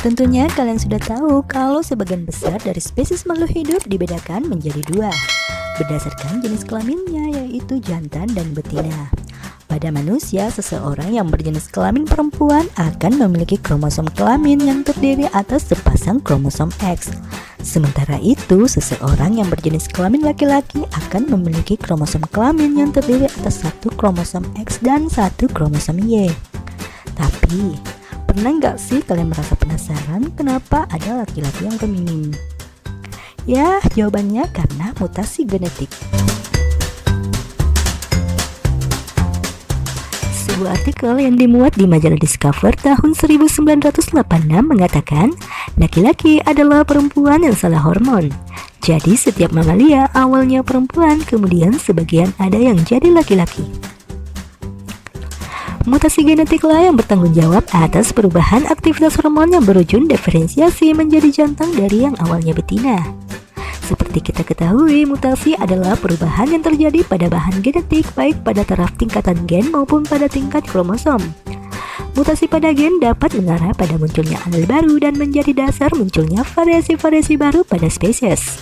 Tentunya kalian sudah tahu kalau sebagian besar dari spesies makhluk hidup dibedakan menjadi dua berdasarkan jenis kelaminnya, yaitu jantan dan betina. Pada manusia, seseorang yang berjenis kelamin perempuan akan memiliki kromosom kelamin yang terdiri atas sepasang kromosom X. Sementara itu, seseorang yang berjenis kelamin laki-laki akan memiliki kromosom kelamin yang terdiri atas satu kromosom X dan satu kromosom Y. Tapi, pernah nggak sih kalian merasa penasaran kenapa ada laki-laki yang feminim? Ya, jawabannya karena mutasi genetik. Sebuah artikel yang dimuat di majalah Discover tahun 1986 mengatakan laki-laki adalah perempuan yang salah hormon. Jadi setiap mamalia awalnya perempuan, kemudian sebagian ada yang jadi laki-laki. Mutasi genetiklah yang bertanggung jawab atas perubahan aktivitas hormon yang berujung diferensiasi menjadi jantan dari yang awalnya betina. Seperti kita ketahui, mutasi adalah perubahan yang terjadi pada bahan genetik baik pada taraf tingkatan gen maupun pada tingkat kromosom. Mutasi pada gen dapat mengarah pada munculnya alel baru dan menjadi dasar munculnya variasi-variasi baru pada spesies.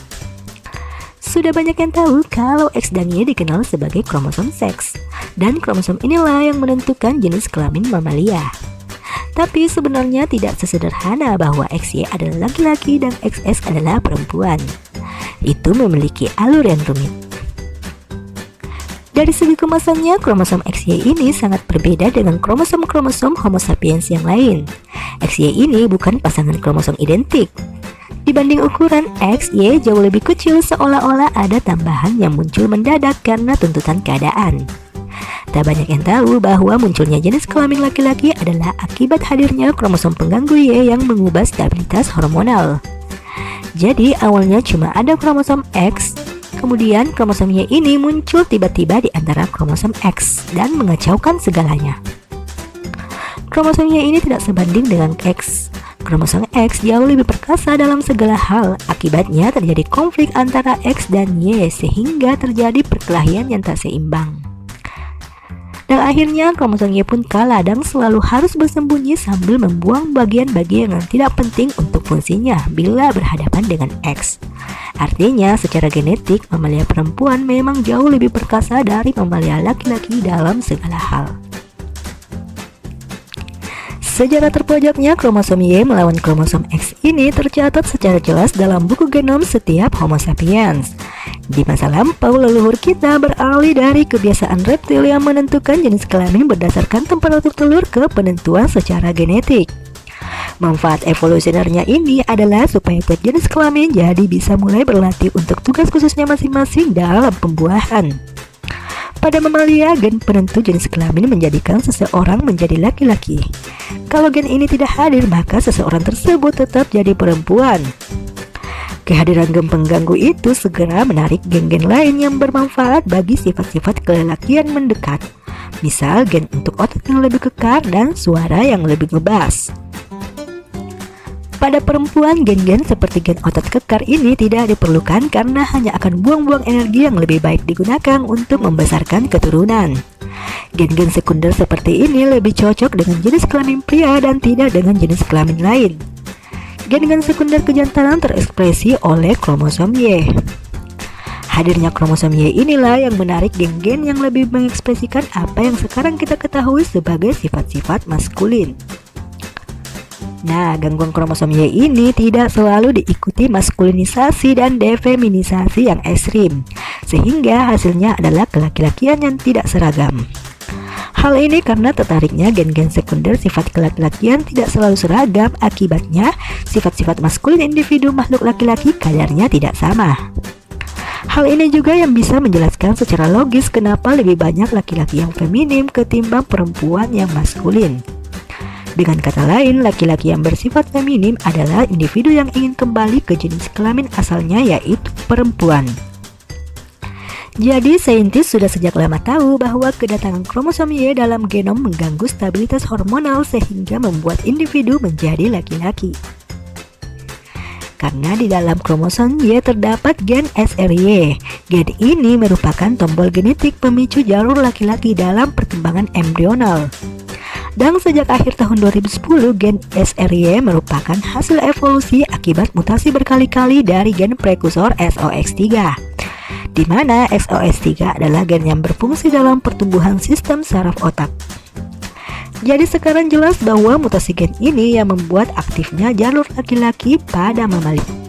Sudah banyak yang tahu kalau X dan Y dikenal sebagai kromosom seks, dan kromosom inilah yang menentukan jenis kelamin mamalia. Tapi sebenarnya tidak sesederhana bahwa XY adalah laki-laki dan XX adalah perempuan. Itu memiliki alur yang rumit. Dari segi kemasannya, kromosom XY ini sangat berbeda dengan kromosom-kromosom Homo sapiens yang lain. XY ini bukan pasangan kromosom identik. Dibanding ukuran X, Y jauh lebih kecil, seolah-olah ada tambahan yang muncul mendadak karena tuntutan keadaan. Tak banyak yang tahu bahwa munculnya jenis kelamin laki-laki adalah akibat hadirnya kromosom pengganggu Y yang mengubah stabilitas hormonal. Jadi awalnya cuma ada kromosom X, kemudian kromosom Y ini muncul tiba-tiba di antara kromosom X dan mengacaukan segalanya. Kromosom Y ini tidak sebanding dengan X. Kromosom X jauh lebih perkasa dalam segala hal. Akibatnya terjadi konflik antara X dan Y sehingga terjadi perkelahian yang tak seimbang. Dan akhirnya kromosom Y pun kalah dan selalu harus bersembunyi sambil membuang bagian-bagian yang tidak penting untuk fungsinya bila berhadapan dengan X. Artinya secara genetik mamalia perempuan memang jauh lebih perkasa dari mamalia laki-laki dalam segala hal. Sejarah terpojaknya kromosom Y melawan kromosom X ini tercatat secara jelas dalam buku genom setiap Homo sapiens. Di masa lampau, leluhur kita beralih dari kebiasaan reptil yang menentukan jenis kelamin berdasarkan temperatur telur ke penentuan secara genetik. Manfaat evolusionernya ini adalah supaya tiap jenis kelamin jadi bisa mulai berlatih untuk tugas khususnya masing-masing dalam pembuahan. Pada mamalia, gen penentu jenis kelamin menjadikan seseorang menjadi laki-laki. Kalau gen ini tidak hadir, maka seseorang tersebut tetap jadi perempuan. Kehadiran gen pengganggu itu segera menarik gen-gen lain yang bermanfaat bagi sifat-sifat kelelakian mendekat. Misal gen untuk otot yang lebih kekar dan suara yang lebih ngebas. Pada perempuan, gen-gen seperti gen otot kekar ini tidak diperlukan karena hanya akan buang-buang energi yang lebih baik digunakan untuk membesarkan keturunan. Gen-gen sekunder seperti ini lebih cocok dengan jenis kelamin pria dan tidak dengan jenis kelamin lain. Gen-gen sekunder kejantanan terekspresi oleh kromosom Y. Hadirnya kromosom Y inilah yang menarik gen-gen yang lebih mengekspresikan apa yang sekarang kita ketahui sebagai sifat-sifat maskulin. Nah, gangguan kromosom Y ini tidak selalu diikuti maskulinisasi dan defeminisasi yang ekstrim, sehingga hasilnya adalah kelaki-lakian yang tidak seragam. Hal ini karena tertariknya gen-gen sekunder sifat kelaki-lakian tidak selalu seragam, akibatnya sifat-sifat maskulin individu makhluk laki-laki kadarnya tidak sama. Hal ini juga yang bisa menjelaskan secara logis kenapa lebih banyak laki-laki yang feminim ketimbang perempuan yang maskulin. Dengan kata lain, laki-laki yang bersifat feminim adalah individu yang ingin kembali ke jenis kelamin asalnya, yaitu perempuan. Jadi, saintis sudah sejak lama tahu bahwa kedatangan kromosom Y dalam genom mengganggu stabilitas hormonal sehingga membuat individu menjadi laki-laki. Karena di dalam kromosom Y terdapat gen SRY. Gen ini merupakan tombol genetik pemicu jalur laki-laki dalam perkembangan embrional. Dan sejak akhir tahun 2010, gen SRY merupakan hasil evolusi akibat mutasi berkali-kali dari gen prekursor SOX3, di mana SOX3 adalah gen yang berfungsi dalam pertumbuhan sistem saraf otak. Jadi sekarang jelas bahwa mutasi gen ini yang membuat aktifnya jalur laki-laki pada mamalia.